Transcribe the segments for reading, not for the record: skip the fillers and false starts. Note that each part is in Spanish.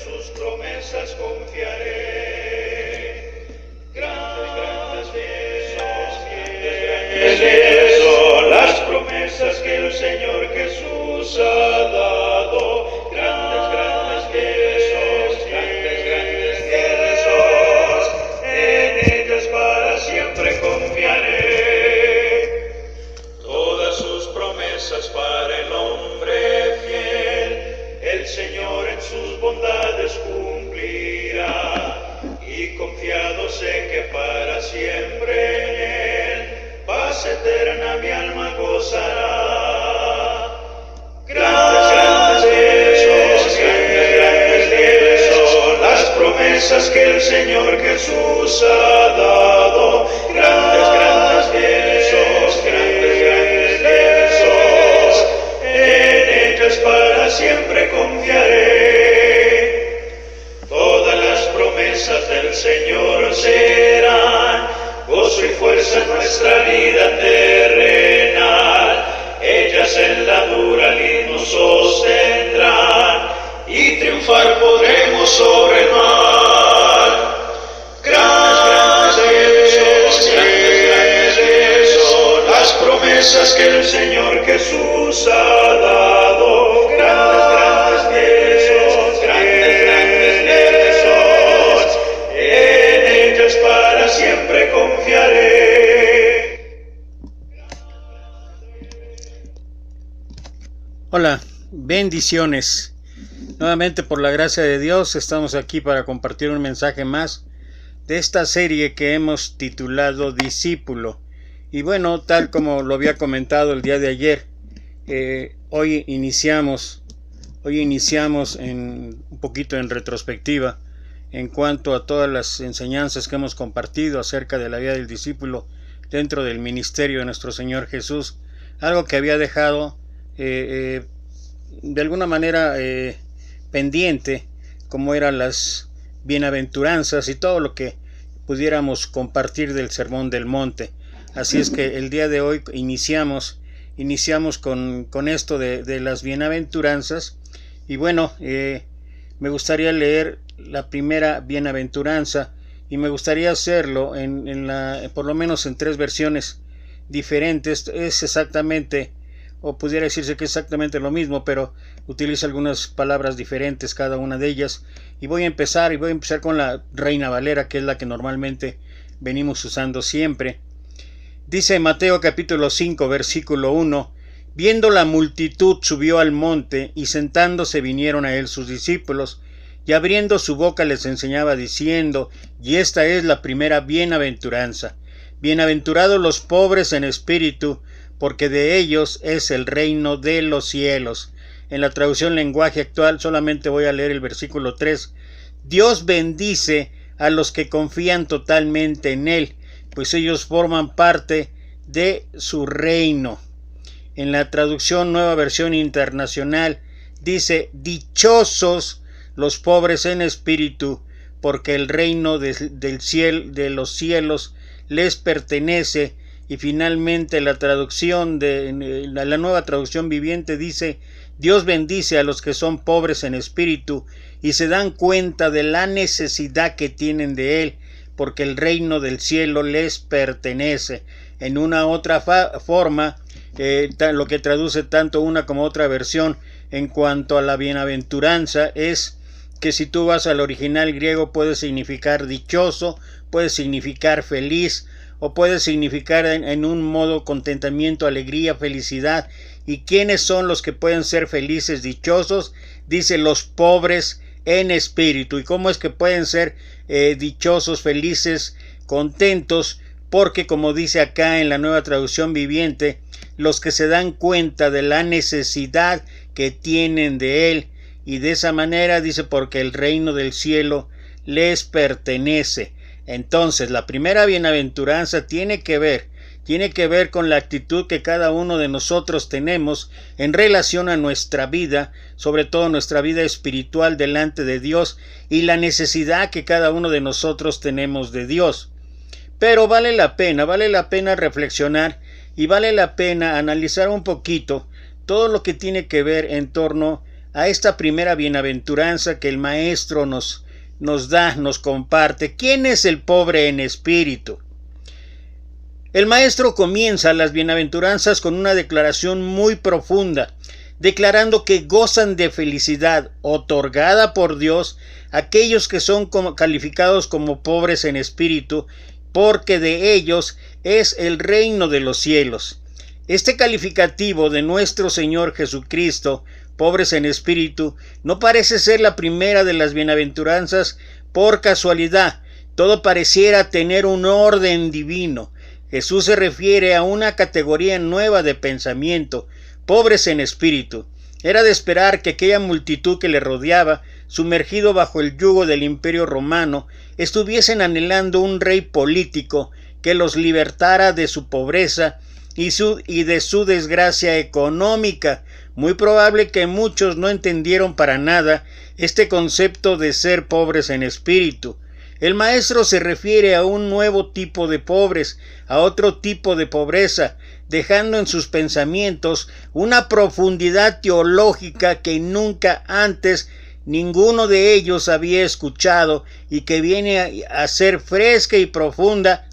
sus promesas confiaré. Grandes son las promesas que el Señor Jesús ha dado. Grandes son, en ellas para siempre confiaré. Todas sus promesas para el hombre fiel, el Señor en sus bondades cumplirá, y confiado sé que para siempre en Él paz eterna mi alma gozará. Grandes son las promesas que el Señor Jesús ha dado. Grandes son, en ellas para siempre confiaré. Todas las promesas del Señor serán gozo y fuerza en nuestra vida terrenal. Ellas en la dura lid nos sostendrán y triunfar podremos sobre el mal. Grandes son las promesas que el Señor Jesús ha dado. Grandes son, en ellas para siempre confiaré. Hola, bendiciones. Nuevamente por la gracia de Dios estamos aquí para compartir un mensaje más de esta serie que hemos titulado Discípulo. Y bueno, tal como lo había comentado el día de ayer, hoy iniciamos un poquito en retrospectiva en cuanto a todas las enseñanzas que hemos compartido acerca de la vida del discípulo dentro del ministerio de nuestro Señor Jesús, algo que había dejado de alguna manera pendiente, como eran las bienaventuranzas y todo lo que pudiéramos compartir del Sermón del Monte. Así es que el día de hoy iniciamos con esto de las bienaventuranzas. Y bueno, me gustaría leer la primera bienaventuranza, y me gustaría hacerlo por lo menos en 3 versiones diferentes. Es exactamente, o pudiera decirse que es exactamente lo mismo, pero utiliza algunas palabras diferentes cada una de ellas. Y voy a empezar con la Reina Valera, que es la que normalmente venimos usando siempre. Dice Mateo capítulo 5 versículo 1: Viendo la multitud subió al monte, y sentándose vinieron a él sus discípulos, y abriendo su boca les enseñaba diciendo, y esta es la primera bienaventuranza: Bienaventurados los pobres en espíritu, porque de ellos es el reino de los cielos. En la traducción lenguaje actual solamente voy a leer el versículo 3. Dios bendice a los que confían totalmente en Él, pues ellos forman parte de su reino. En la traducción Nueva Versión Internacional dice: dichosos los pobres en espíritu, porque el reino del cielo, de los cielos les pertenece. Y finalmente la traducción la Nueva Traducción Viviente dice: Dios bendice a los que son pobres en espíritu y se dan cuenta de la necesidad que tienen de Él, porque el reino del cielo les pertenece. En una otra forma, lo que traduce tanto una como otra versión en cuanto a la bienaventuranza es que si tú vas al original griego puede significar dichoso, puede significar feliz, o puede significar en un modo contentamiento, alegría, felicidad. ¿Y quiénes son los que pueden ser felices, dichosos? Dice: los pobres en espíritu. ¿Y cómo es que pueden ser dichosos, felices, contentos? Porque, como dice acá en la Nueva Traducción Viviente, los que se dan cuenta de la necesidad que tienen de Él, y de esa manera dice: porque el reino del cielo les pertenece. Entonces, la primera bienaventuranza tiene que ver con la actitud que cada uno de nosotros tenemos en relación a nuestra vida, sobre todo nuestra vida espiritual delante de Dios, y la necesidad que cada uno de nosotros tenemos de Dios. Pero vale la pena reflexionar, y vale la pena analizar un poquito todo lo que tiene que ver en torno a esta primera bienaventuranza que el Maestro nos comparte. ¿Quién es el pobre en espíritu? El Maestro comienza las bienaventuranzas con una declaración muy profunda, declarando que gozan de felicidad otorgada por Dios aquellos que son calificados como pobres en espíritu, porque de ellos es el reino de los cielos. Este calificativo de nuestro Señor Jesucristo, pobres en espíritu, no parece ser la primera de las bienaventuranzas por casualidad. Todo pareciera tener un orden divino. Jesús se refiere a una categoría nueva de pensamiento, pobres en espíritu. Era de esperar que aquella multitud que le rodeaba, sumergido bajo el yugo del Imperio Romano, estuviesen anhelando un rey político que los libertara de su pobreza y de su desgracia económica. Muy probable que muchos no entendieron para nada este concepto de ser pobres en espíritu. El Maestro se refiere a un nuevo tipo de pobres, a otro tipo de pobreza, dejando en sus pensamientos una profundidad teológica que nunca antes ninguno de ellos había escuchado y que viene a ser fresca y profunda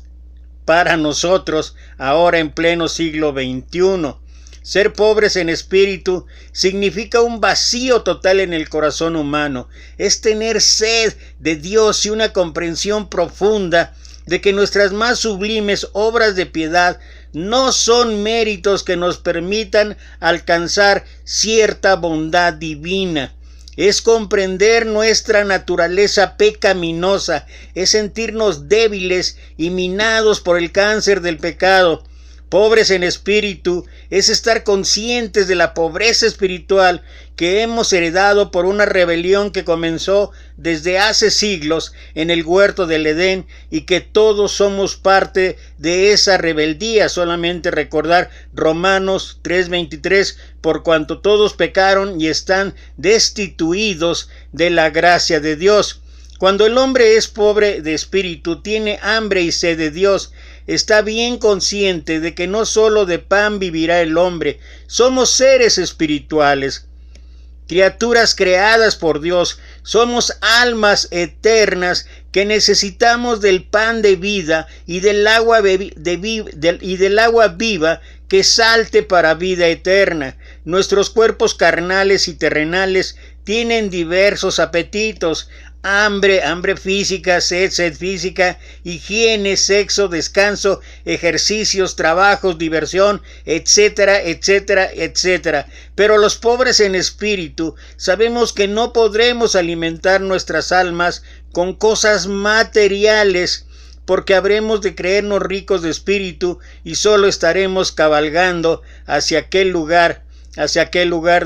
para nosotros ahora en pleno siglo XXI. Ser pobres en espíritu significa un vacío total en el corazón humano. Es tener sed de Dios y una comprensión profunda de que nuestras más sublimes obras de piedad no son méritos que nos permitan alcanzar cierta bondad divina. Es comprender nuestra naturaleza pecaminosa, es sentirnos débiles y minados por el cáncer del pecado. Pobres en espíritu es estar conscientes de la pobreza espiritual que hemos heredado por una rebelión que comenzó desde hace siglos en el huerto del Edén y que todos somos parte de esa rebeldía. Solamente recordar Romanos 3:23, por cuanto todos pecaron y están destituidos de la gracia de Dios. Cuando el hombre es pobre de espíritu, tiene hambre y sed de Dios, está bien consciente de que no solo de pan vivirá el hombre. Somos seres espirituales, criaturas creadas por Dios. Somos almas eternas que necesitamos del pan de vida y del agua viva que salte para vida eterna. Nuestros cuerpos carnales y terrenales tienen diversos apetitos: hambre física, sed física, higiene, sexo, descanso, ejercicios, trabajos, diversión, etcétera, etcétera, etcétera. Pero los pobres en espíritu sabemos que no podremos alimentar nuestras almas con cosas materiales, porque habremos de creernos ricos de espíritu y solo estaremos cabalgando hacia aquel lugar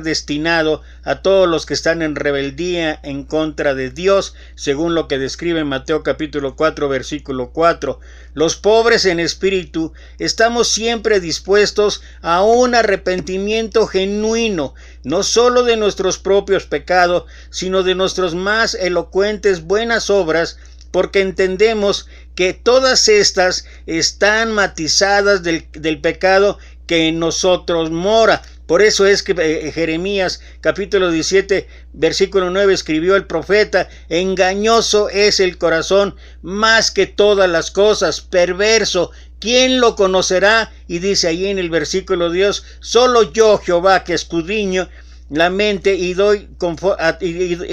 destinado a todos los que están en rebeldía en contra de Dios, según lo que describe Mateo capítulo 4, versículo 4. Los pobres en espíritu estamos siempre dispuestos a un arrepentimiento genuino, no solo de nuestros propios pecados, sino de nuestras más elocuentes buenas obras, porque entendemos que todas estas están matizadas del pecado que en nosotros mora. Por eso es que Jeremías capítulo 17 versículo 9 escribió el profeta: engañoso es el corazón más que todas las cosas, perverso, ¿quién lo conocerá? Y dice allí en el versículo 10: solo yo, Jehová, que escudriño la mente y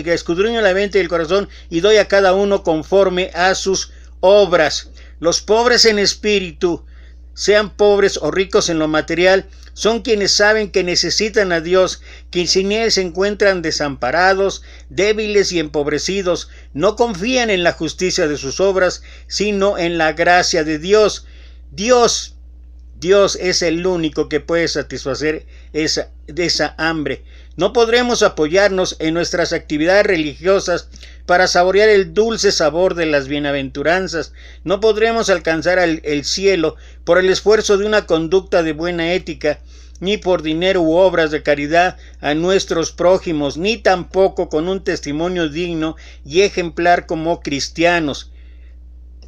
escudriño la mente y el corazón y doy a cada uno conforme a sus obras. Los pobres en espíritu, sean pobres o ricos en lo material, son quienes saben que necesitan a Dios, que sin Él se encuentran desamparados, débiles y empobrecidos. No confían en la justicia de sus obras, sino en la gracia de Dios. Dios es el único que puede satisfacer esa hambre. No podremos apoyarnos en nuestras actividades religiosas para saborear el dulce sabor de las bienaventuranzas. No podremos alcanzar el cielo por el esfuerzo de una conducta de buena ética, ni por dinero u obras de caridad a nuestros prójimos, ni tampoco con un testimonio digno y ejemplar como cristianos,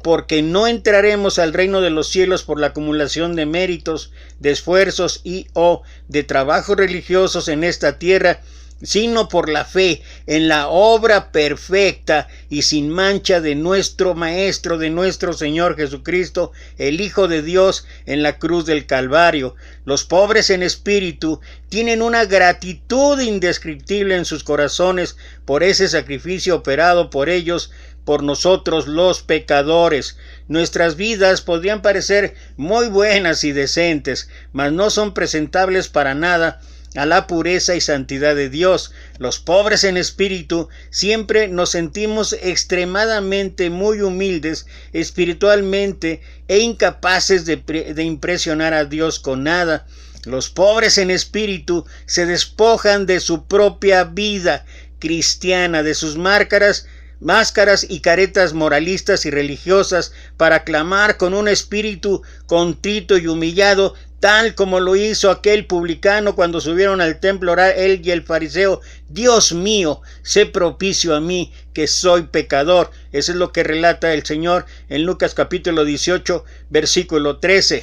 porque no entraremos al reino de los cielos por la acumulación de méritos, de esfuerzos y o de trabajos religiosos en esta tierra, sino por la fe en la obra perfecta y sin mancha de nuestro Maestro, de nuestro Señor Jesucristo, el Hijo de Dios, en la cruz del Calvario. Los pobres en espíritu tienen una gratitud indescriptible en sus corazones por ese sacrificio operado por ellos, por nosotros los pecadores. Nuestras vidas podrían parecer muy buenas y decentes, mas no son presentables para nada a la pureza y santidad de Dios. Los pobres en espíritu siempre nos sentimos extremadamente muy humildes espiritualmente e incapaces de impresionar a Dios con nada. Los pobres en espíritu se despojan de su propia vida cristiana, de sus máscaras y caretas moralistas y religiosas, para clamar con un espíritu contrito y humillado, tal como lo hizo aquel publicano cuando subieron al templo a orar él y el fariseo: Dios mío, sé propicio a mí, que soy pecador. Eso es lo que relata el Señor en Lucas capítulo 18, versículo 13.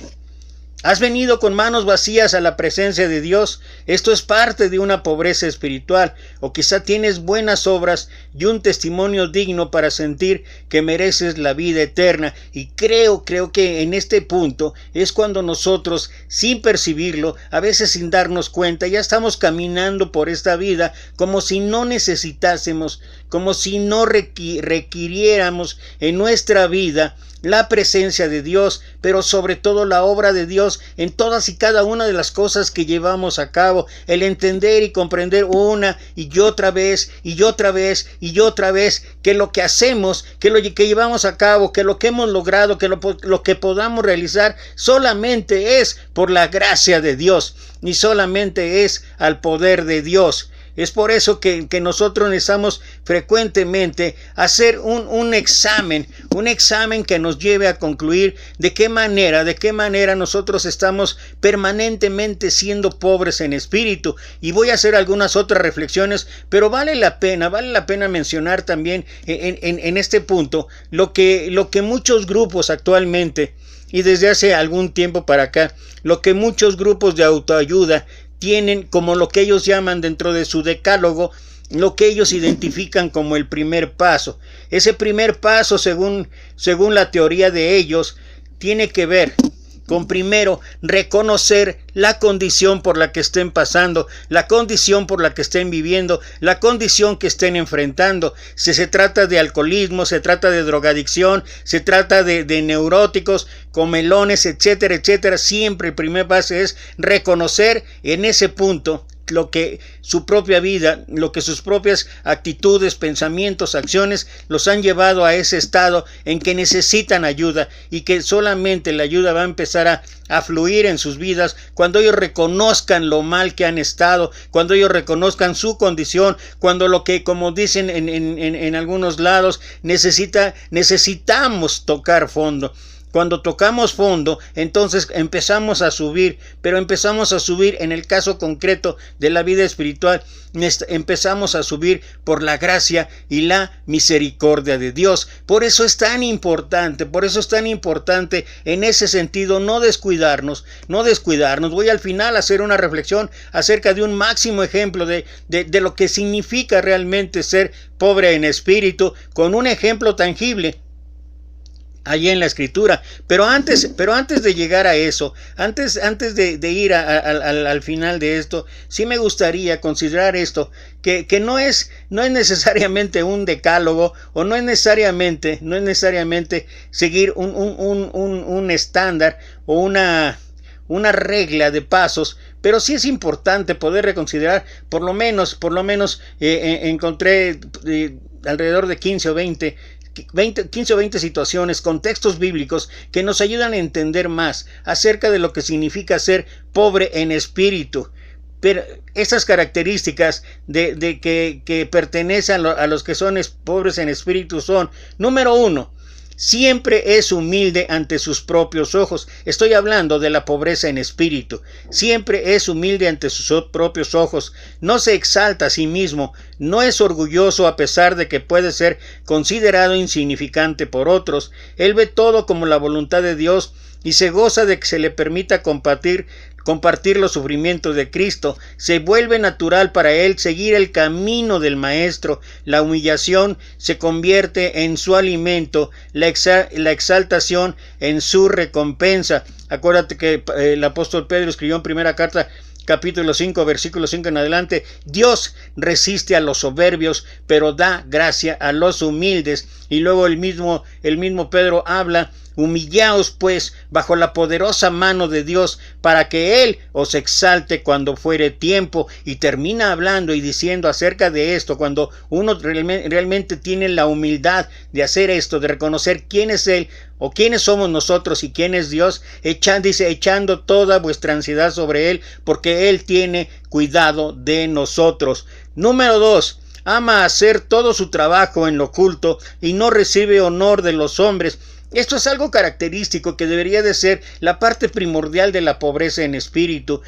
¿Has venido con manos vacías a la presencia de Dios? Esto es parte de una pobreza espiritual. O quizá tienes buenas obras y un testimonio digno para sentir que mereces la vida eterna. Y creo que en este punto es cuando nosotros, sin percibirlo, a veces sin darnos cuenta, ya estamos caminando por esta vida como si no necesitásemos, como si no requiriéramos en nuestra vida la presencia de Dios, pero sobre todo la obra de Dios en todas y cada una de las cosas que llevamos a cabo, el entender y comprender una y otra vez y otra vez y otra vez que lo que hacemos, que lo que llevamos a cabo, que lo que hemos logrado, que lo que podamos realizar solamente es por la gracia de Dios y solamente es al poder de Dios. Es por eso que nosotros necesitamos frecuentemente hacer un examen que nos lleve a concluir de qué manera nosotros estamos permanentemente siendo pobres en espíritu. Y voy a hacer algunas otras reflexiones, pero vale la pena mencionar también en este punto lo que muchos grupos actualmente, y desde hace algún tiempo para acá, lo que muchos grupos de autoayuda tienen como lo que ellos llaman dentro de su decálogo, lo que ellos identifican como el primer paso. Ese primer paso, según la teoría de ellos, tiene que ver con primero reconocer la condición por la que estén pasando, la condición por la que estén viviendo, la condición que estén enfrentando. Si se trata de alcoholismo, se trata de drogadicción, se trata de neuróticos, comelones, etcétera, etcétera. Siempre el primer paso es reconocer en ese punto lo que su propia vida, lo que sus propias actitudes, pensamientos, acciones los han llevado a ese estado en que necesitan ayuda, y que solamente la ayuda va a empezar a fluir en sus vidas cuando ellos reconozcan lo mal que han estado, cuando ellos reconozcan su condición, cuando lo que, como dicen en algunos lados, necesitamos tocar fondo. Cuando tocamos fondo, entonces empezamos a subir, pero empezamos a subir en el caso concreto de la vida espiritual, empezamos a subir por la gracia y la misericordia de Dios. Por eso es tan importante en ese sentido no descuidarnos. Voy al final a hacer una reflexión acerca de un máximo ejemplo de lo que significa realmente ser pobre en espíritu, con un ejemplo tangible allí en la Escritura. Pero antes de llegar a eso, antes de ir al final de esto, sí me gustaría considerar esto, que no es necesariamente un decálogo, o no es necesariamente seguir un estándar o una regla de pasos, pero sí es importante poder reconsiderar, por lo menos encontré alrededor de 15 o 20 situaciones, contextos bíblicos que nos ayudan a entender más acerca de lo que significa ser pobre en espíritu. Pero estas características de que pertenecen a los que son pobres en espíritu son: número 1, siempre es humilde ante sus propios ojos. Estoy hablando de la pobreza en espíritu. Siempre es humilde ante sus propios ojos. No se exalta a sí mismo. No es orgulloso a pesar de que puede ser considerado insignificante por otros. Él ve todo como la voluntad de Dios y se goza de que se le permita compartir los sufrimientos de Cristo. Se vuelve natural para él seguir el camino del Maestro. La humillación se convierte en su alimento, la exaltación en su recompensa. Acuérdate que el apóstol Pedro escribió en primera carta, capítulo 5, versículo 5 en adelante: Dios resiste a los soberbios, pero da gracia a los humildes. Y luego el mismo Pedro habla: humillaos pues bajo la poderosa mano de Dios, para que Él os exalte cuando fuere tiempo. Y termina hablando y diciendo acerca de esto, cuando uno realmente tiene la humildad de hacer esto, de reconocer quién es Él, o quiénes somos nosotros y quién es Dios, dice: echando toda vuestra ansiedad sobre Él, porque Él tiene cuidado de nosotros. Número 2. Ama hacer todo su trabajo en lo oculto y no recibe honor de los hombres. Esto es algo característico que debería de ser la parte primordial de la pobreza en espíritu.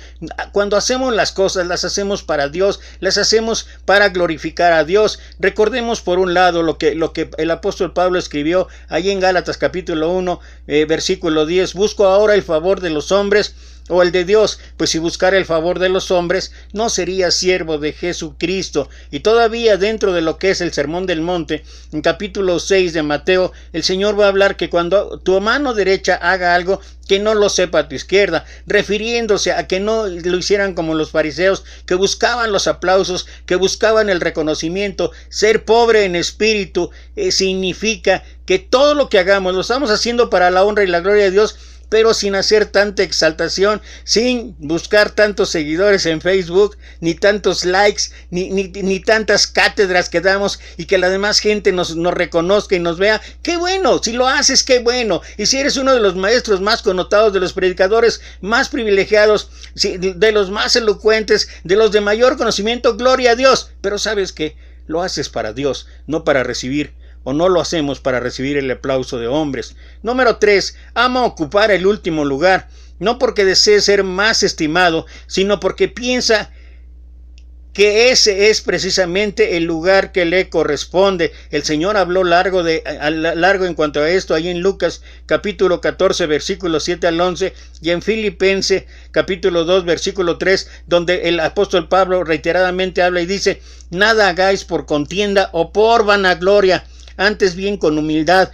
Cuando hacemos las cosas, las hacemos para Dios, las hacemos para glorificar a Dios. Recordemos por un lado lo que el apóstol Pablo escribió ahí en Gálatas capítulo 1, versículo 10: busco ahora el favor de los hombres o el de Dios, pues si buscara el favor de los hombres, no sería siervo de Jesucristo. Y todavía dentro de lo que es el Sermón del Monte, en capítulo 6 de Mateo, el Señor va a hablar que cuando tu mano derecha haga algo, que no lo sepa tu izquierda, refiriéndose a que no lo hicieran como los fariseos, que buscaban los aplausos, que buscaban el reconocimiento. Ser pobre en espíritu significa que todo lo que hagamos lo estamos haciendo para la honra y la gloria de Dios, pero sin hacer tanta exaltación, sin buscar tantos seguidores en Facebook, ni tantos likes, ni tantas cátedras que damos y que la demás gente nos reconozca y nos vea. ¡Qué bueno! Si lo haces, ¡qué bueno! Y si eres uno de los maestros más connotados, de los predicadores más privilegiados, de los más elocuentes, de los de mayor conocimiento, ¡gloria a Dios! Pero ¿sabes qué? Lo haces para Dios, no para recibir, o no lo hacemos para recibir el aplauso de hombres. Número 3. Ama ocupar el último lugar, no porque desee ser más estimado, sino porque piensa que ese es precisamente el lugar que le corresponde. El Señor habló largo en cuanto a esto ahí en Lucas capítulo 14 versículos 7 al 11 y en Filipenses capítulo 2 versículo 3, donde el apóstol Pablo reiteradamente habla y dice: nada hagáis por contienda o por vanagloria, antes bien con humildad,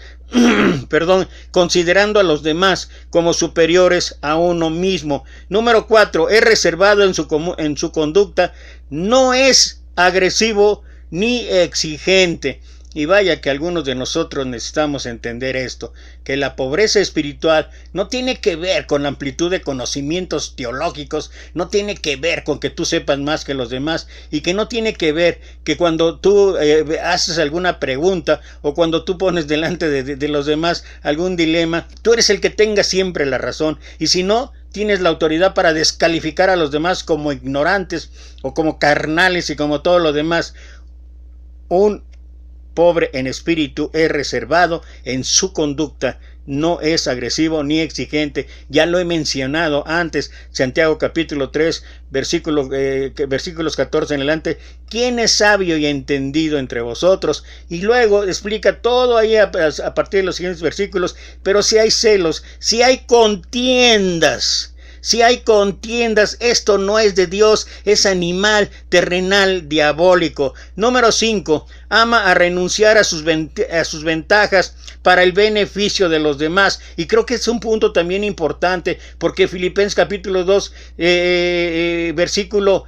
considerando a los demás como superiores a uno mismo. Número 4. Es reservado en su conducta, no es agresivo ni exigente. Y vaya que algunos de nosotros necesitamos entender esto, que la pobreza espiritual no tiene que ver con la amplitud de conocimientos teológicos, no tiene que ver con que tú sepas más que los demás, y que no tiene que ver que cuando tú haces alguna pregunta o cuando tú pones delante de los demás algún dilema, tú eres el que tenga siempre la razón, y si no, tienes la autoridad para descalificar a los demás como ignorantes o como carnales y como todo lo demás. Un pobre en espíritu es reservado en su conducta, no es agresivo ni exigente. Ya lo he mencionado antes, Santiago capítulo 3, versículos 14 en adelante: ¿quién es sabio y entendido entre vosotros? Y luego explica todo ahí a partir de los siguientes versículos: pero si hay celos, si hay contiendas, esto no es de Dios, es animal, terrenal, diabólico. Número 5. Ama a renunciar a sus ventajas para el beneficio de los demás. Y creo que es un punto también importante, porque Filipenses capítulo 2, versículo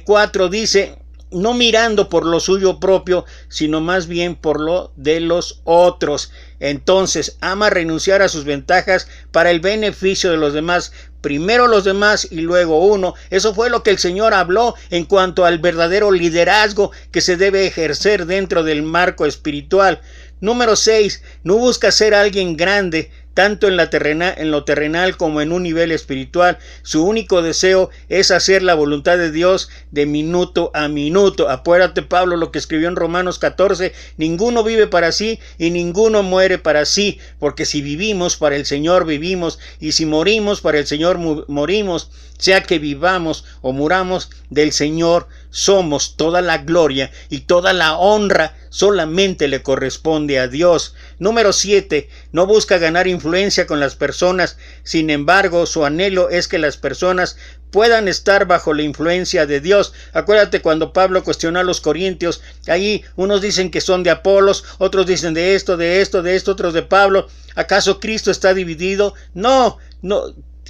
4 dice: no mirando por lo suyo propio, sino más bien por lo de los otros. Entonces, ama renunciar a sus ventajas para el beneficio de los demás. Primero los demás y luego uno. Eso fue lo que el Señor habló en cuanto al verdadero liderazgo que se debe ejercer dentro del marco espiritual. Número 6. No busca ser alguien grande, tanto en lo terrenal como en un nivel espiritual. Su único deseo es hacer la voluntad de Dios de minuto a minuto. Acuérdate Pablo lo que escribió en Romanos 14: ninguno vive para sí y ninguno muere para sí, porque si vivimos, para el Señor vivimos, y si morimos, para el Señor morimos. Sea que vivamos o muramos, del Señor somos, toda la gloria y toda la honra solamente le corresponde a Dios. Número 7. No busca ganar influencia con las personas, sin embargo, su anhelo es que las personas puedan estar bajo la influencia de Dios. Acuérdate cuando Pablo cuestionó a los corintios, ahí unos dicen que son de Apolos, otros dicen de esto, otros de Pablo. ¿Acaso Cristo está dividido? No.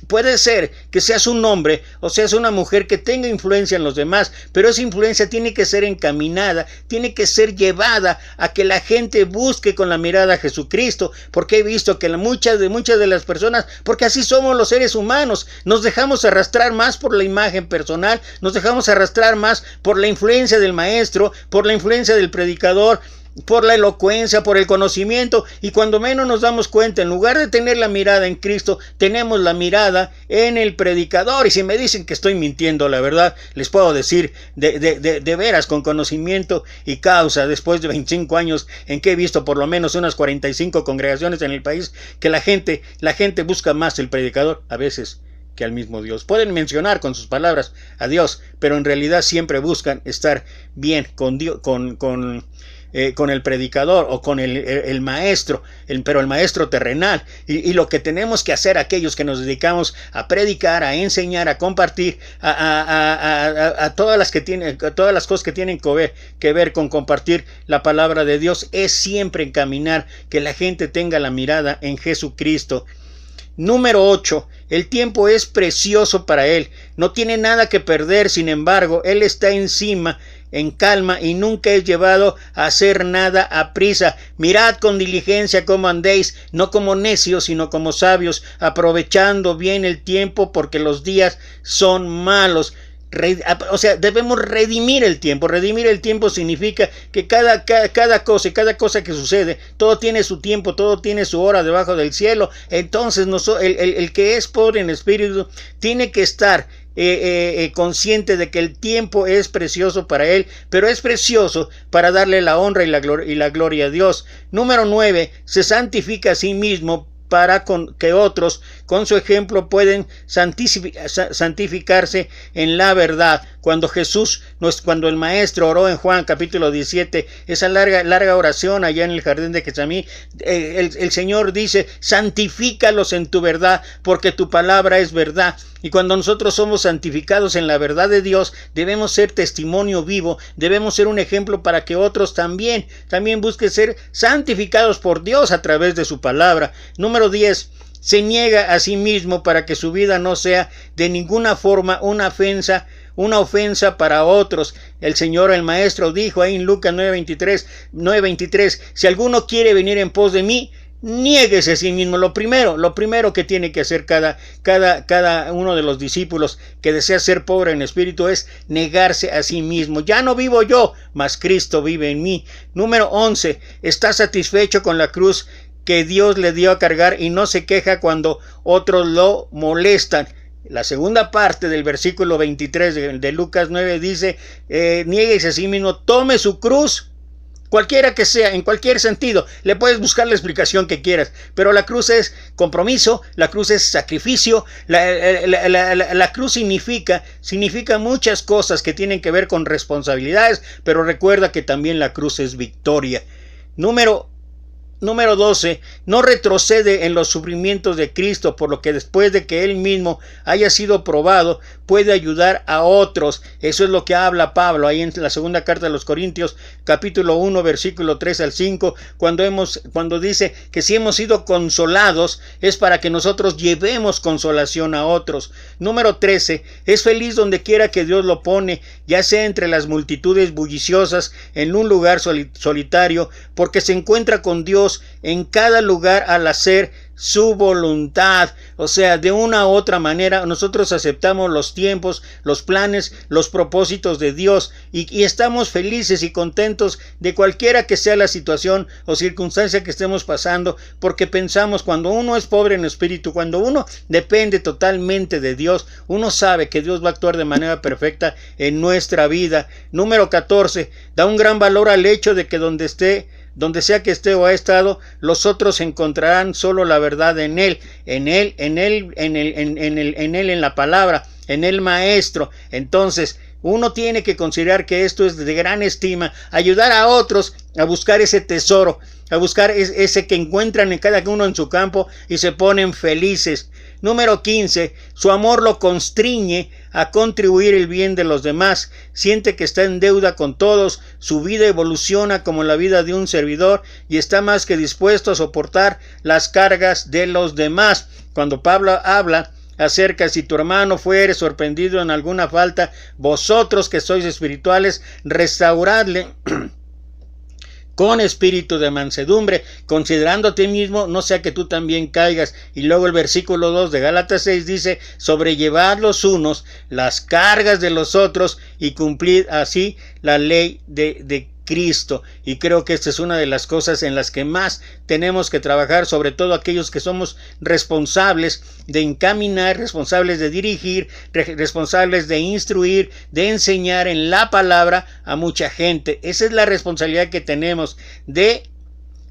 Puede ser que seas un hombre o seas una mujer que tenga influencia en los demás, pero esa influencia tiene que ser encaminada, tiene que ser llevada a que la gente busque con la mirada a Jesucristo, porque he visto que muchas de las personas, porque así somos los seres humanos, nos dejamos arrastrar más por la imagen personal, nos dejamos arrastrar más por la influencia del maestro, por la influencia del predicador, por la elocuencia, por el conocimiento, y cuando menos nos damos cuenta, en lugar de tener la mirada en Cristo, tenemos la mirada en el predicador. Y si me dicen que estoy mintiendo, la verdad, les puedo decir de veras, con conocimiento y causa, después de 25 años en que he visto por lo menos unas 45 congregaciones en el país, que la gente busca más el predicador a veces que al mismo Dios. Pueden mencionar con sus palabras a Dios, pero en realidad siempre buscan estar bien con Dios, con el predicador o con el maestro, pero el maestro terrenal. Y lo que tenemos que hacer aquellos que nos dedicamos a predicar, a enseñar, a compartir, a todas las cosas que tienen que ver con compartir la palabra de Dios, es siempre encaminar que la gente tenga la mirada en Jesucristo. Número 8. El tiempo es precioso para él. No tiene nada que perder, sin embargo, él está encima, en calma, y nunca es llevado a hacer nada a prisa. Mirad con diligencia cómo andéis, no como necios, sino como sabios, aprovechando bien el tiempo, porque los días son malos. O sea, debemos redimir el tiempo. Redimir el tiempo significa que cada cosa que sucede, todo tiene su tiempo, todo tiene su hora debajo del cielo. Entonces el que es pobre en espíritu tiene que estar consciente de que el tiempo es precioso para él, pero es precioso para darle la honra y la gloria a Dios. Número 9. Se santifica a sí mismo para que otros con su ejemplo pueden santificarse en la verdad. Cuando el maestro oró en Juan capítulo 17, esa larga oración allá en el jardín de Getsemaní, el Señor dice: santifícalos en tu verdad, porque tu palabra es verdad. Y cuando nosotros somos santificados en la verdad de Dios, debemos ser testimonio vivo, debemos ser un ejemplo para que otros también busquen ser santificados por Dios a través de su palabra. Número 10. Se niega a sí mismo para que su vida no sea de ninguna forma una ofensa para otros. El Maestro dijo ahí en Lucas 9:23, si alguno quiere venir en pos de mí, niéguese a sí mismo. Lo primero que tiene que hacer cada uno de los discípulos que desea ser pobre en espíritu es negarse a sí mismo. Ya no vivo yo, mas Cristo vive en mí. Número 11. Está satisfecho con la cruz que Dios le dio a cargar y no se queja cuando otros lo molestan. La segunda parte del versículo 23 de Lucas 9 dice: niéguese a sí mismo, tome su cruz, cualquiera que sea, en cualquier sentido. Le puedes buscar la explicación que quieras, pero la cruz es compromiso, la cruz es sacrificio, la cruz significa muchas cosas que tienen que ver con responsabilidades, pero recuerda que también la cruz es victoria. Número 12. No retrocede en los sufrimientos de Cristo, por lo que después de que él mismo haya sido probado, puede ayudar a otros. Eso es lo que habla Pablo ahí en la segunda carta de los Corintios, capítulo 1, versículo 3 al 5, cuando dice que si hemos sido consolados, es para que nosotros llevemos consolación a otros. Número 13. Es feliz donde quiera que Dios lo pone, ya sea entre las multitudes bulliciosas, en un lugar solitario, porque se encuentra con Dios en cada lugar al hacer su voluntad. O sea, de una u otra manera nosotros aceptamos los tiempos, los planes, los propósitos de Dios y estamos felices y contentos de cualquiera que sea la situación o circunstancia que estemos pasando, porque pensamos, cuando uno es pobre en espíritu, cuando uno depende totalmente de Dios, uno sabe que Dios va a actuar de manera perfecta en nuestra vida. Número 14. Da un gran valor al hecho de que donde sea que esté o ha estado, los otros encontrarán solo la verdad en él, en la palabra, en el maestro. Entonces, Uno tiene que considerar que esto es de gran estima, ayudar a otros a buscar ese tesoro, a buscar ese que encuentran en cada uno en su campo y se ponen felices. Número 15. Su amor lo constriñe a contribuir el bien de los demás. Siente que está en deuda con todos. Su vida evoluciona como la vida de un servidor y está más que dispuesto a soportar las cargas de los demás. Cuando Pablo habla acerca si tu hermano fuere sorprendido en alguna falta, vosotros que sois espirituales, restauradle con espíritu de mansedumbre, considerando a ti mismo, no sea que tú también caigas. Y luego el versículo 2 de Gálatas 6 dice, sobrellevad los unos las cargas de los otros y cumplid así la ley de Cristo. Y creo que esta es una de las cosas en las que más tenemos que trabajar, sobre todo aquellos que somos responsables de encaminar, responsables de dirigir, responsables de instruir, de enseñar en la palabra a mucha gente. Esa es la responsabilidad que tenemos de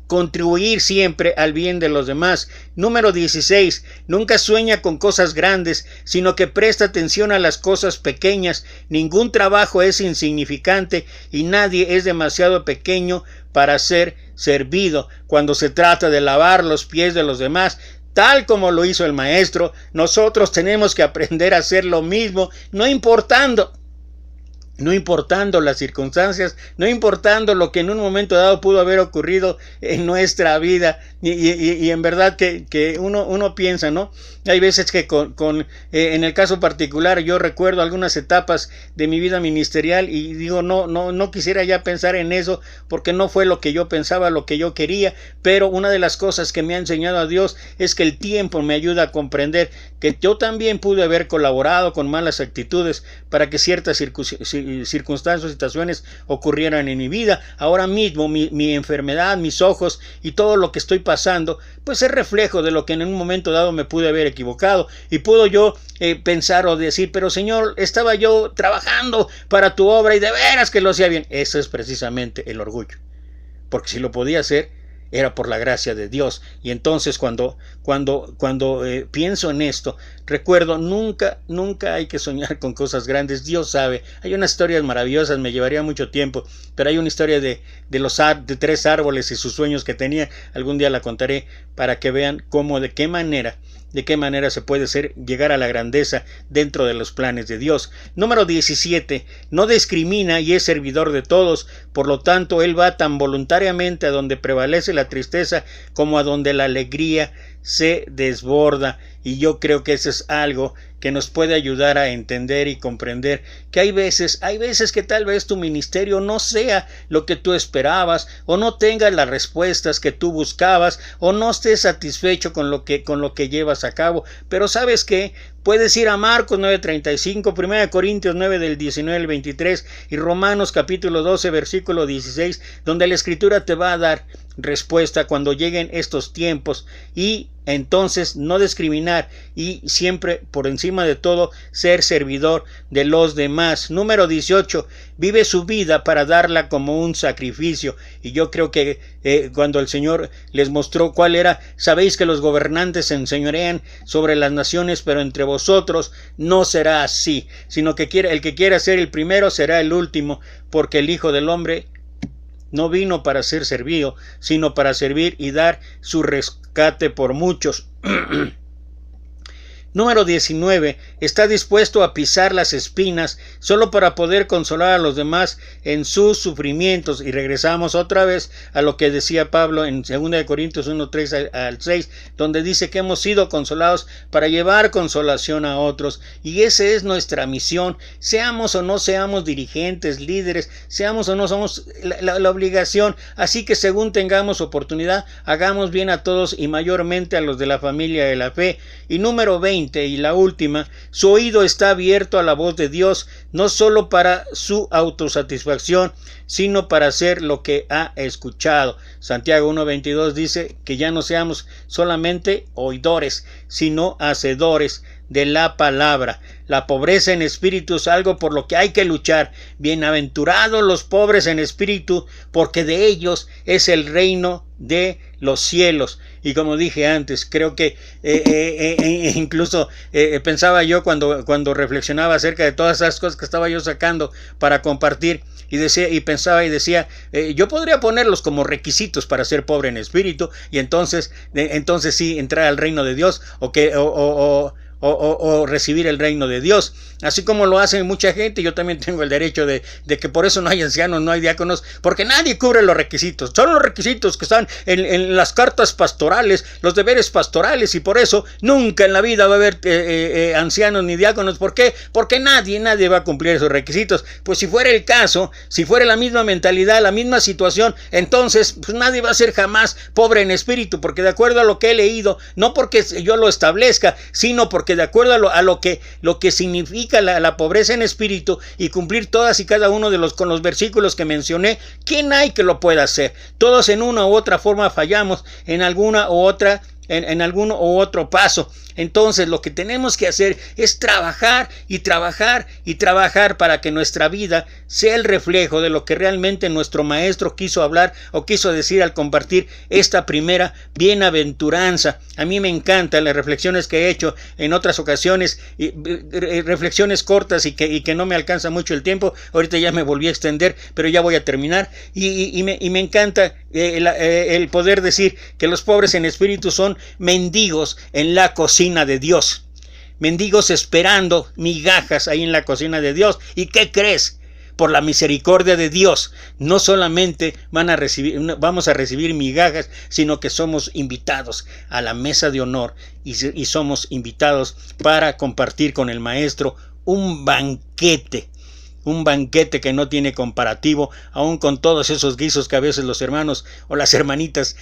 contribuir siempre al bien de los demás. Número 16. Nunca sueña con cosas grandes, sino que presta atención a las cosas pequeñas. Ningún trabajo es insignificante y nadie es demasiado pequeño para ser servido. Cuando se trata de lavar los pies de los demás, tal como lo hizo el maestro, nosotros tenemos que aprender a hacer lo mismo, no importando las circunstancias, no importando lo que en un momento dado pudo haber ocurrido en nuestra vida. Y en verdad que uno piensa, ¿no? Hay veces que en el caso particular yo recuerdo algunas etapas de mi vida ministerial y digo, no quisiera ya pensar en eso porque no fue lo que yo pensaba, lo que yo quería, pero una de las cosas que me ha enseñado a Dios es que el tiempo me ayuda a comprender que yo también pude haber colaborado con malas actitudes para que ciertas circunstancias o situaciones ocurrieran en mi vida. Ahora mismo mi enfermedad, mis ojos y todo lo que estoy pasando, pues es reflejo de lo que en un momento dado me pude haber equivocado y puedo yo pensar o decir, pero Señor, estaba yo trabajando para tu obra y de veras que lo hacía bien. Eso es precisamente el orgullo, porque si lo podía hacer era por la gracia de Dios. Y entonces cuando pienso en esto, recuerdo, nunca hay que soñar con cosas grandes. Dios sabe, hay unas historias maravillosas, me llevaría mucho tiempo, pero hay una historia de 3 árboles y sus sueños que tenía. Algún día la contaré para que vean de qué manera se puede llegar a la grandeza dentro de los planes de Dios. Número 17. No discrimina y es servidor de todos, por lo tanto él va tan voluntariamente a donde prevalece la tristeza como a donde la alegría se desborda. Y yo creo que eso es algo que nos puede ayudar a entender y comprender que hay veces que tal vez tu ministerio no sea lo que tú esperabas, o no tengas las respuestas que tú buscabas, o no estés satisfecho con lo que llevas a cabo. Pero ¿sabes qué? Puedes ir a Marcos 9:35, 1 Corintios 9 del 19 al 23 y Romanos capítulo 12 versículo 16, donde la Escritura te va a dar respuesta cuando lleguen estos tiempos. Y entonces no discriminar y siempre por encima de todo ser servidor de los demás. Número 18. Vive su vida para darla como un sacrificio. Y yo creo que cuando el Señor les mostró cuál era, sabéis que los gobernantes se enseñorean sobre las naciones, pero entre vosotros no será así, sino que el que quiera ser el primero será el último, porque el Hijo del Hombre no vino para ser servido, sino para servir y dar su rescate por muchos. Número 19. Está dispuesto a pisar las espinas solo para poder consolar a los demás en sus sufrimientos. Y regresamos otra vez a lo que decía Pablo en 2 Corintios 1, 3 al 6, donde dice que hemos sido consolados para llevar consolación a otros. Y esa es nuestra misión. Seamos o no seamos dirigentes, líderes, seamos o no somos la obligación. Así que según tengamos oportunidad, hagamos bien a todos y mayormente a los de la familia de la fe. Y número 20. Y la última, su oído está abierto a la voz de Dios, no solo para su autosatisfacción, sino para hacer lo que ha escuchado. Santiago 1:22 dice que ya no seamos solamente oidores, sino hacedores de la palabra. La pobreza en espíritu es algo por lo que hay que luchar. Bienaventurados los pobres en espíritu, porque de ellos es el reino de los cielos. Y como dije antes, creo que incluso pensaba yo cuando reflexionaba acerca de todas esas cosas que estaba yo sacando para compartir, y decía, yo podría ponerlos como requisitos para ser pobre en espíritu, y entonces sí entrar al reino de Dios, o recibir el reino de Dios, así como lo hace mucha gente. Yo también tengo el derecho de que por eso no hay ancianos, no hay diáconos, porque nadie cubre los requisitos. Son los requisitos que están en las cartas pastorales, los deberes pastorales, y por eso nunca en la vida va a haber ancianos ni diáconos. ¿Por qué? Porque nadie va a cumplir esos requisitos. Pues si fuera el caso, si fuera la misma mentalidad, la misma situación, entonces pues nadie va a ser jamás pobre en espíritu, porque de acuerdo a lo que he leído, no porque yo lo establezca, sino porque de acuerdo a lo que significa la pobreza en espíritu, y cumplir todas y cada uno con los versículos que mencioné, ¿quién hay que lo pueda hacer? Todos en una u otra forma fallamos en alguna u otra en algún u otro paso. Entonces lo que tenemos que hacer es trabajar y trabajar y trabajar para que nuestra vida sea el reflejo de lo que realmente nuestro maestro quiso hablar o quiso decir al compartir esta primera bienaventuranza. A mí me encantan las reflexiones que he hecho en otras ocasiones, reflexiones cortas y que no me alcanza mucho el tiempo. Ahorita ya me volví a extender, pero ya voy a terminar, y me encanta el poder decir que los pobres en espíritu son mendigos en la cocina de Dios, mendigos esperando migajas ahí en la cocina de Dios. ¿Y qué crees? Por la misericordia de Dios, no solamente vamos a recibir migajas, sino que somos invitados a la mesa de honor, y somos invitados para compartir con el Maestro un banquete que no tiene comparativo, aún con todos esos guisos que a veces los hermanos o las hermanitas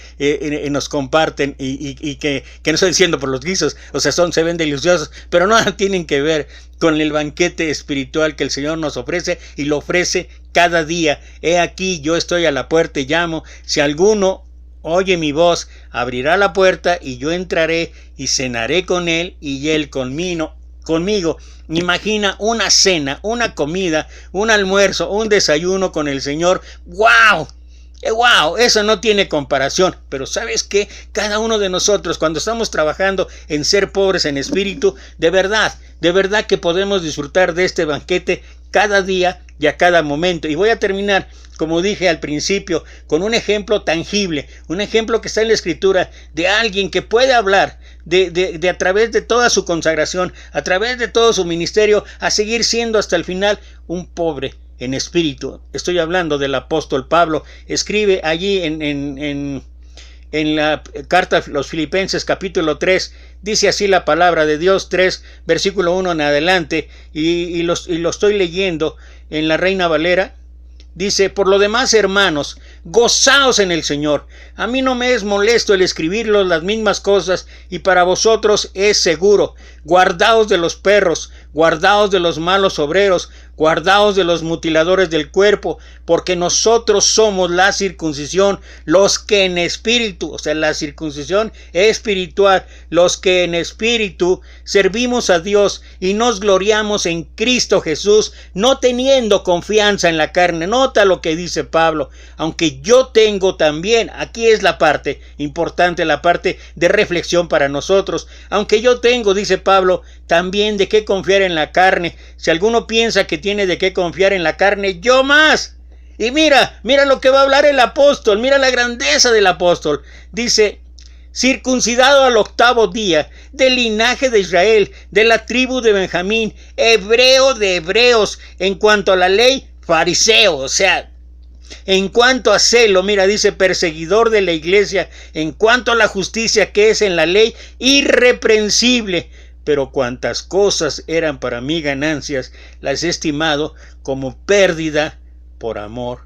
nos comparten, y que no estoy diciendo por los guisos, o sea, se ven deliciosos, pero nada tienen que ver con el banquete espiritual que el Señor nos ofrece, y lo ofrece cada día. He aquí, yo estoy a la puerta y llamo. Si alguno oye mi voz, abrirá la puerta, y yo entraré y cenaré con él y él conmigo. Imagina una cena, una comida, un almuerzo, un desayuno con el Señor. ¡Wow! ¡Wow! Eso no tiene comparación. Pero ¿sabes qué? Cada uno de nosotros, cuando estamos trabajando en ser pobres en espíritu, de verdad que podemos disfrutar de este banquete cada día y a cada momento. Y voy a terminar, como dije al principio, con un ejemplo tangible, un ejemplo que está en la Escritura de alguien que puede hablar de a través de toda su consagración, a través de todo su ministerio, a seguir siendo hasta el final un pobre en espíritu. Estoy hablando del apóstol Pablo. Escribe allí en la carta a los Filipenses, capítulo 3, dice así la palabra de Dios, 3, versículo 1 en adelante, y lo estoy leyendo en la Reina Valera. Dice: por lo demás, hermanos, gozaos en el Señor. A mí no me es molesto el escribirlos las mismas cosas, y para vosotros es seguro. Guardaos de los perros, guardaos de los malos obreros, guardaos de los mutiladores del cuerpo, porque nosotros somos la circuncisión, los que en espíritu, o sea, la circuncisión espiritual, los que en espíritu servimos a Dios y nos gloriamos en Cristo Jesús, no teniendo confianza en la carne. Nota lo que dice Pablo: aunque yo tengo también, aquí es la parte importante, la parte de reflexión para nosotros, aunque yo tengo, dice Pablo, también de qué confiar en la carne. Si alguno piensa que tiene de qué confiar en la carne, yo más. Y mira lo que va a hablar el apóstol, mira la grandeza del apóstol. Dice: circuncidado al 8º día, del linaje de Israel, de la tribu de Benjamín, hebreo de hebreos, en cuanto a la ley, fariseo. O sea, en cuanto a celo, mira, dice: perseguidor de la iglesia, en cuanto a la justicia que es en la ley, irreprensible. Pero cuantas cosas eran para mí ganancias, las he estimado como pérdida por amor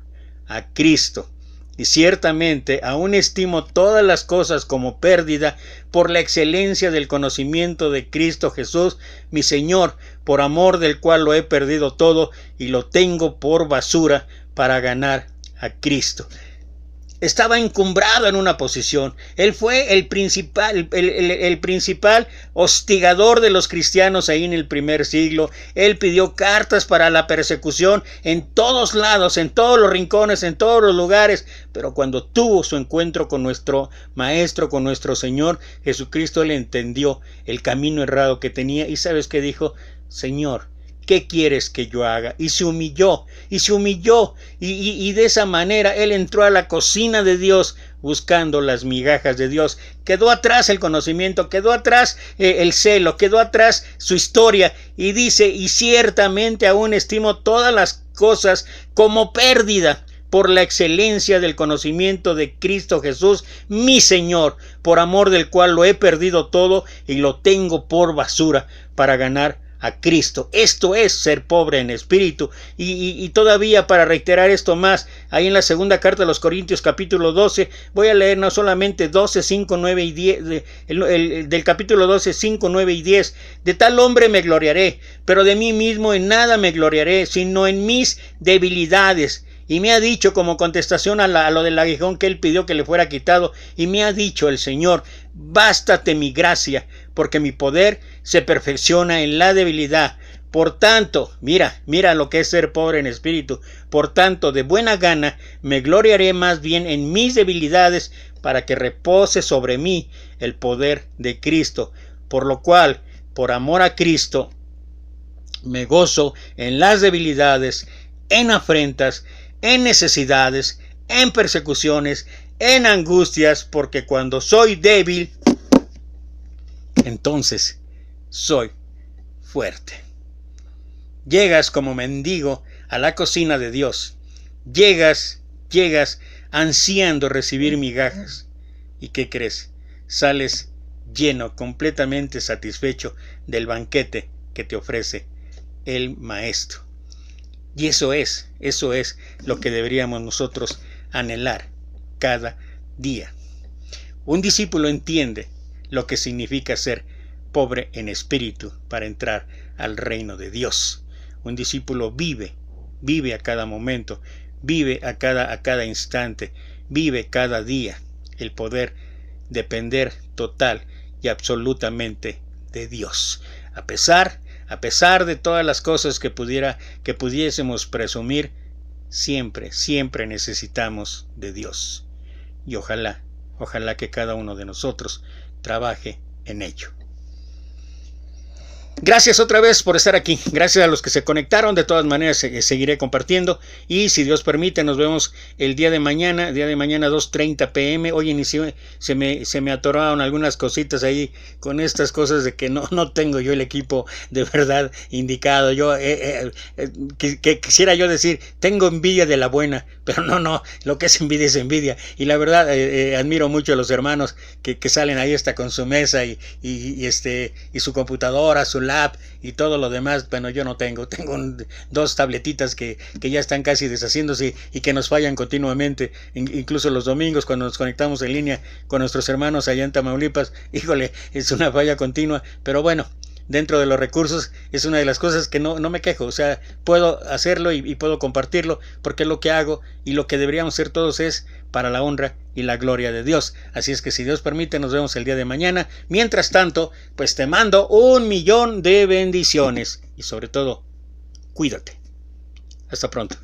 a Cristo. Y ciertamente aún estimo todas las cosas como pérdida por la excelencia del conocimiento de Cristo Jesús, mi Señor, por amor del cual lo he perdido todo y lo tengo por basura para ganar a Cristo. estaba encumbrado en una posición. Él fue el principal hostigador de los cristianos ahí en el primer siglo. Él pidió cartas para la persecución en todos lados, en todos los rincones, en todos los lugares. Pero cuando tuvo su encuentro con nuestro Maestro, con nuestro Señor Jesucristo, él entendió el camino errado que tenía. ¿Y sabes qué dijo? Señor, ¿qué quieres que yo haga? Y se humilló, y de esa manera él entró a la cocina de Dios buscando las migajas de Dios. Quedó atrás el conocimiento, quedó atrás el celo, quedó atrás su historia, y dice: y ciertamente aún estimo todas las cosas como pérdida por la excelencia del conocimiento de Cristo Jesús, mi Señor, por amor del cual lo he perdido todo y lo tengo por basura para ganar a Cristo. Esto es ser pobre en espíritu. Y todavía, para reiterar esto más, ahí en la segunda carta de los Corintios, capítulo 12, voy a leer no solamente 12, 5, 9 y 10, del capítulo 12, 5, 9 y 10. De tal hombre me gloriaré, pero de mí mismo en nada me gloriaré, sino en mis debilidades. Y me ha dicho, como contestación a lo del aguijón que él pidió que le fuera quitado, y me ha dicho el Señor: bástate mi gracia, porque mi poder se perfecciona en la debilidad. Por tanto, mira lo que es ser pobre en espíritu. Por tanto, de buena gana me gloriaré más bien en mis debilidades, para que repose sobre mí el poder de Cristo. Por lo cual, por amor a Cristo, me gozo en las debilidades, en afrentas, en necesidades, en persecuciones, en angustias, porque cuando soy débil, entonces soy fuerte. Llegas como mendigo a la cocina de Dios. Llegas ansiando recibir migajas. ¿Y qué crees? Sales lleno, completamente satisfecho del banquete que te ofrece el Maestro. Y eso es lo que deberíamos nosotros anhelar cada día. Un discípulo entiende lo que significa ser pobre en espíritu para entrar al reino de Dios. Un discípulo vive a cada momento, vive a cada instante, vive cada día el poder depender total y absolutamente de Dios. A pesar de todas las cosas que pudiésemos presumir, siempre necesitamos de Dios. Y ojalá que cada uno de nosotros trabaje en ello. Gracias otra vez por estar aquí. Gracias a los que se conectaron. De todas maneras seguiré compartiendo. Y si Dios permite, nos vemos el día de mañana 2:30 p.m. Oye, se me atoraron algunas cositas ahí con estas cosas de que no tengo yo el equipo de verdad indicado. Yo quisiera yo decir, tengo envidia de la buena, pero no, lo que es envidia. Y la verdad, admiro mucho a los hermanos que salen ahí hasta con su mesa y su computadora, su lab y todo lo demás. Bueno, yo no tengo 2 tabletitas que ya están casi deshaciéndose y que nos fallan continuamente, incluso los domingos cuando nos conectamos en línea con nuestros hermanos allá en Tamaulipas. Híjole, es una falla continua, pero bueno, dentro de los recursos es una de las cosas que no me quejo. O sea, puedo hacerlo y puedo compartirlo, porque es lo que hago, y lo que deberíamos ser todos es para la honra y la gloria de Dios. Así es que, si Dios permite, nos vemos el día de mañana. Mientras tanto, pues te mando 1,000,000 de bendiciones y sobre todo, cuídate. Hasta pronto.